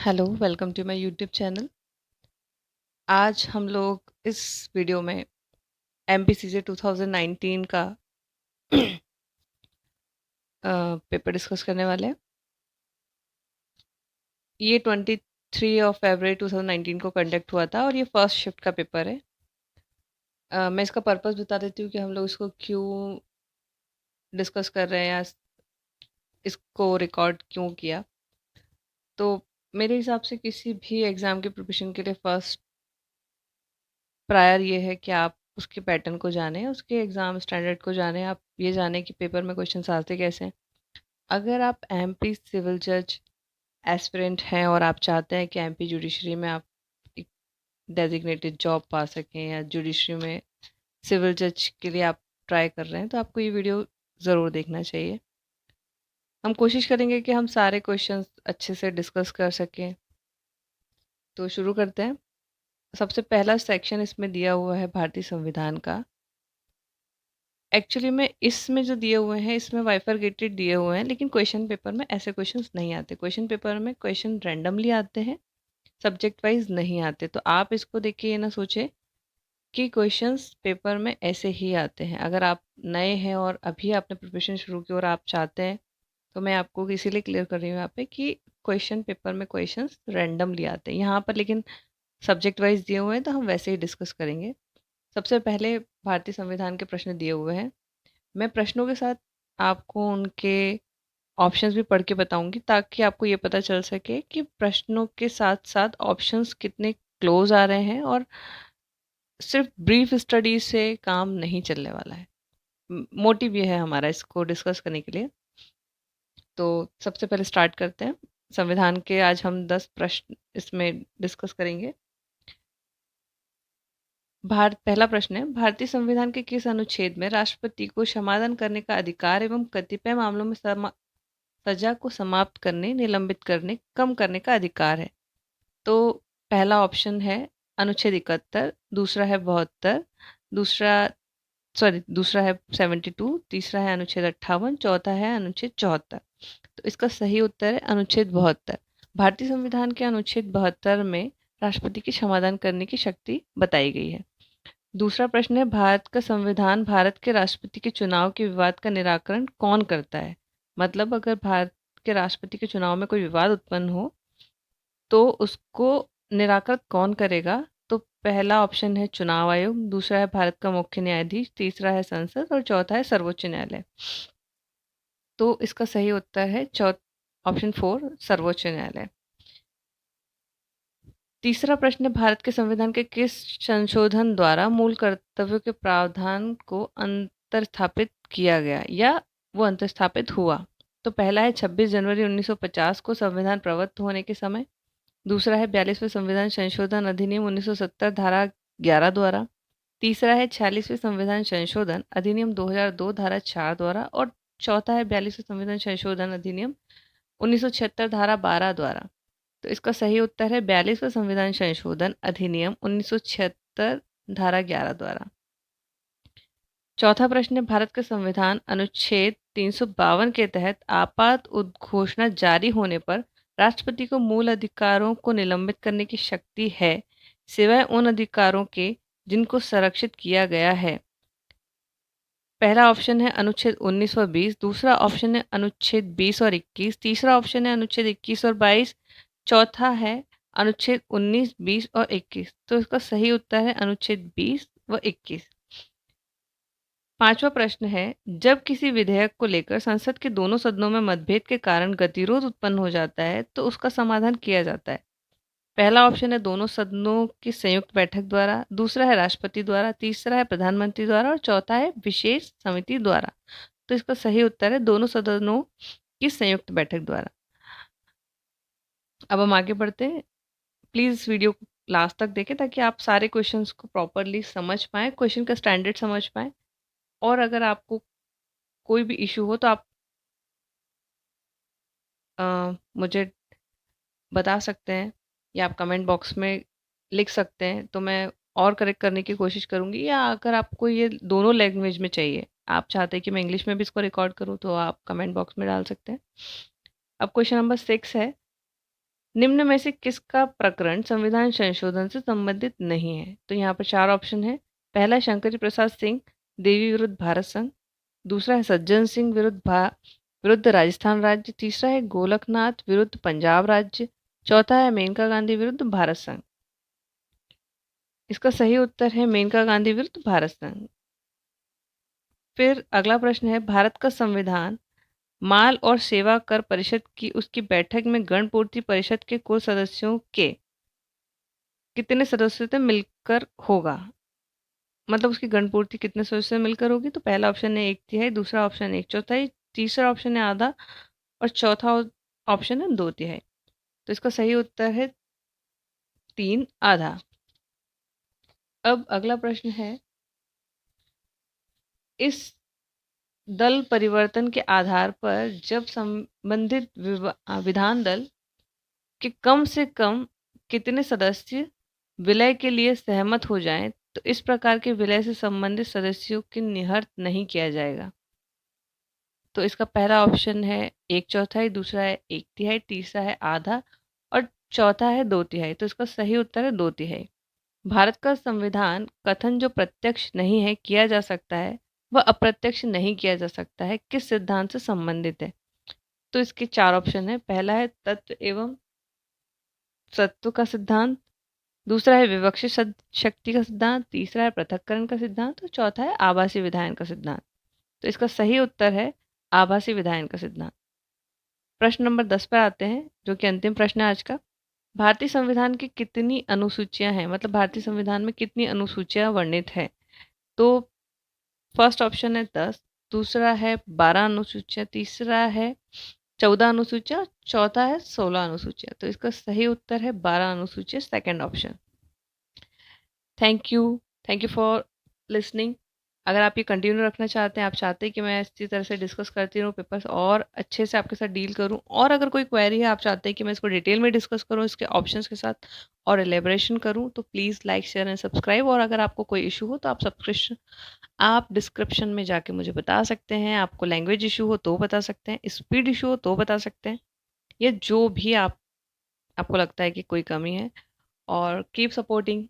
Hello, welcome to my YouTube channel. आज हम लोग इस वीडियो में एमपीसीजे 2019 का पेपर डिस्कस करने वाले हैं। ये 23 ऑफ फरवरी 2019 को कंडक्ट हुआ था और ये फर्स्ट शिफ्ट का पेपर है। मैं इसका पर्पस बता देती हूँ कि हम लोग इसको क्यों डिस्कस कर रहे हैं या इसको रिकॉर्ड क्यों किया। तो मेरे हिसाब से किसी भी एग्ज़ाम के प्रिपरेशन के लिए फर्स्ट प्रायर ये है कि आप उसके पैटर्न को जानें, उसके एग्ज़ाम स्टैंडर्ड को जानें, आप ये जानें कि पेपर में क्वेश्चंस आते कैसे हैं। अगर आप एमपी सिविल जज एस्पिरेंट हैं और आप चाहते हैं कि एमपी जुडिशरी में आप एक डेजिग्नेटेड जॉब पा सकें या जुडिशरी में सिविल जज के लिए आप ट्राई कर रहे हैं, तो आपको ये वीडियो ज़रूर देखना चाहिए। हम कोशिश करेंगे कि हम सारे क्वेश्चंस अच्छे से डिस्कस कर सकें। तो शुरू करते हैं। सबसे पहला सेक्शन इसमें दिया हुआ है भारतीय संविधान का। एक्चुअली में इसमें जो दिए हुए हैं इसमें बाइफरगेटेड दिए हुए हैं, लेकिन क्वेश्चन पेपर में ऐसे क्वेश्चंस नहीं आते। क्वेश्चन पेपर में क्वेश्चन रैंडमली आते हैं, सब्जेक्ट वाइज नहीं आते। तो आप इसको देख के ये ना सोचें कि क्वेश्चंस पेपर में ऐसे ही आते हैं। अगर आप नए हैं और अभी आपने प्रिपरेशन शुरू की और आप चाहते हैं, तो मैं आपको इसीलिए क्लियर कर रही हूँ यहाँ पे कि क्वेश्चन पेपर में क्वेश्चंस रैंडमली आते हैं। यहाँ पर लेकिन सब्जेक्ट वाइज दिए हुए हैं तो हम वैसे ही डिस्कस करेंगे। सबसे पहले भारतीय संविधान के प्रश्न दिए हुए हैं। मैं प्रश्नों के साथ आपको उनके ऑप्शंस भी पढ़ के बताऊंगी ताकि आपको ये पता चल सके कि प्रश्नों के साथ साथ ऑप्शंस कितने क्लोज आ रहे हैं और सिर्फ ब्रीफ स्टडी से काम नहीं चलने वाला है। मोटिव ये है हमारा इसको डिस्कस करने के लिए। तो सबसे पहले स्टार्ट करते हैं। संविधान के आज हम 10 प्रश्न इसमें डिस्कस करेंगे। पहला प्रश्न है, भारतीय संविधान के किस अनुच्छेद में राष्ट्रपति को क्षमादान करने का अधिकार एवं कतिपय मामलों में सजा को समाप्त करने, निलंबित करने, कम करने का अधिकार है? तो पहला ऑप्शन है अनुच्छेद 71, दूसरा है 72, दूसरा है 72, तीसरा है अनुच्छेद 58, चौथा है अनुच्छेद 74। तो इसका सही उत्तर है अनुच्छेद 72। भारतीय संविधान के अनुच्छेद 72 में राष्ट्रपति की क्षमादान करने की शक्ति बताई गई है। दूसरा प्रश्न है, भारत का संविधान भारत के राष्ट्रपति के चुनाव के विवाद का निराकरण कौन करता है? मतलब अगर भारत के राष्ट्रपति के चुनाव में कोई विवाद उत्पन्न हो तो उसको निराकृत कौन करेगा? तो पहला ऑप्शन है चुनाव आयोग, दूसरा है भारत का मुख्य न्यायाधीश, तीसरा है संसद और चौथा है सर्वोच्च न्यायालय। तो इसका सही उत्तर है ऑप्शन 4 सर्वोच्च न्यायालय। तीसरा प्रश्न है, भारत के संविधान के किस संशोधन द्वारा मूल कर्तव्यों के प्रावधान को अंतर्स्थापित किया गया या वो अंतर्स्थापित हुआ? तो पहला है 26 जनवरी 1950 को संविधान प्रवृत्त होने के समय, दूसरा है 42वें संविधान संशोधन अधिनियम 1970 धारा 11 द्वारा, तीसरा है 46वें संविधान संशोधन अधिनियम 2002 धारा 4 द्वारा और चौथा है 42वें संविधान संशोधन अधिनियम 1976 धारा 12 द्वारा। तो इसका सही उत्तर है 42वां संविधान संशोधन अधिनियम 1976 धारा 11 द्वारा। चौथा प्रश्न है, भारत का संविधान अनुच्छेद 352 के तहत आपात उद्घोषणा जारी होने पर राष्ट्रपति को मूल अधिकारों को निलंबित करने की शक्ति है सिवाय उन अधिकारों के जिनको संरक्षित किया गया है। पहला ऑप्शन है अनुच्छेद 19 व 20, दूसरा ऑप्शन है अनुच्छेद 20 और 21, तीसरा ऑप्शन है अनुच्छेद 21 और 22, चौथा है अनुच्छेद 19, 20 और 21। तो इसका सही उत्तर है अनुच्छेद 20 व 21। पांचवा प्रश्न है, जब किसी विधेयक को लेकर संसद के दोनों सदनों में मतभेद के कारण गतिरोध उत्पन्न हो जाता है तो उसका समाधान किया जाता है। पहला ऑप्शन है दोनों सदनों की संयुक्त बैठक द्वारा, दूसरा है राष्ट्रपति द्वारा, तीसरा है प्रधानमंत्री द्वारा और चौथा है विशेष समिति द्वारा। तो इसका सही उत्तर है दोनों सदनों की संयुक्त बैठक द्वारा। अब हम आगे बढ़ते हैं। प्लीज़ इस वीडियो को लास्ट तक देखें ताकि आप सारे क्वेश्चंस को प्रॉपरली समझ पाएँ, क्वेश्चन का स्टैंडर्ड समझ पाएँ। और अगर आपको कोई भी इश्यू हो तो आप मुझे बता सकते हैं या आप कमेंट बॉक्स में लिख सकते हैं, तो मैं और करेक्ट करने की कोशिश करूँगी। या अगर आपको ये दोनों लैंग्वेज में चाहिए, आप चाहते हैं कि मैं इंग्लिश में भी इसको रिकॉर्ड करूँ, तो आप कमेंट बॉक्स में डाल सकते हैं। अब क्वेश्चन नंबर 6 है, निम्न में से किसका प्रकरण संविधान संशोधन से संबंधित नहीं है? तो यहाँ पर 4 ऑप्शन है। पहला है शंकर प्रसाद सिंह देवी विरुद्ध भारत संघ, दूसरा है सज्जन सिंह विरुद्ध राजस्थान राज्य, तीसरा है गोलकनाथ विरुद्ध पंजाब राज्य, चौथा है मेनका गांधी विरुद्ध भारत संघ। इसका सही उत्तर है मेनका गांधी विरुद्ध भारत संघ। फिर अगला प्रश्न है, भारत का संविधान माल और सेवा कर परिषद की उसकी बैठक में गणपूर्ति परिषद के कुल सदस्यों के कितने सदस्यों से मिलकर होगा? मतलब उसकी गणपूर्ति कितने सदस्यों से मिलकर होगी? तो पहला ऑप्शन है 1/3, दूसरा ऑप्शन है 1/4, तीसरा ऑप्शन है आधा और चौथा ऑप्शन है 2/3। तो इसका सही उत्तर है 3 आधा। अब अगला प्रश्न है, इस दल परिवर्तन के आधार पर जब संबंधित विधान दल के कम से कम कितने सदस्य विलय के लिए सहमत हो जाएं, तो इस प्रकार के विलय से संबंधित सदस्यों की निहर्त नहीं किया जाएगा। तो इसका पहला ऑप्शन है 1/4, दूसरा है 1/3, तीसरा है आधा और चौथा है 2/3। तो इसका सही उत्तर है 2/3। भारत का संविधान कथन जो प्रत्यक्ष नहीं है किया जा सकता है वह अप्रत्यक्ष नहीं किया जा सकता है किस सिद्धांत से संबंधित है? तो इसके 4 ऑप्शन है। पहला है तत्व एवं सत्व का सिद्धांत, दूसरा है विवक्षित शक्ति का सिद्धांत, तीसरा है पृथक्करण का सिद्धांत और चौथा है आभासी विधायन का सिद्धांत। तो इसका सही उत्तर है आभासी विधायन का सिद्धांत। प्रश्न नंबर 10 पर आते हैं, जो कि अंतिम प्रश्न है आज का। भारतीय संविधान की कितनी अनुसूचियां हैं, मतलब भारतीय संविधान में कितनी अनुसूचियां वर्णित है? तो फर्स्ट ऑप्शन है 10, दूसरा है 12 अनुसूचियां, तीसरा है 14 अनुसूचियां, चौथा है 16 अनुसूचियां। तो इसका सही उत्तर है 12 अनुसूचियां, second option. Thank you for listening. अगर आप ये कंटिन्यू रखना चाहते हैं, आप चाहते हैं कि मैं इसी तरह से डिस्कस करती रहूँ पेपर्स और अच्छे से आपके साथ डील करूँ, और अगर कोई क्वेरी है आप चाहते हैं कि मैं इसको डिटेल में डिस्कस करूँ इसके ऑप्शंस के साथ और एलेबरेशन करूँ, तो please like share and subscribe. और अगर आपको कोई इशू हो तो आप डिस्क्रिप्शन में जाके मुझे बता सकते हैं। आपको लैंग्वेज इशू हो तो बता सकते हैं, स्पीड इशू हो तो बता सकते हैं, या जो भी आपको लगता है कि कोई कमी है। और कीप सपोर्टिंग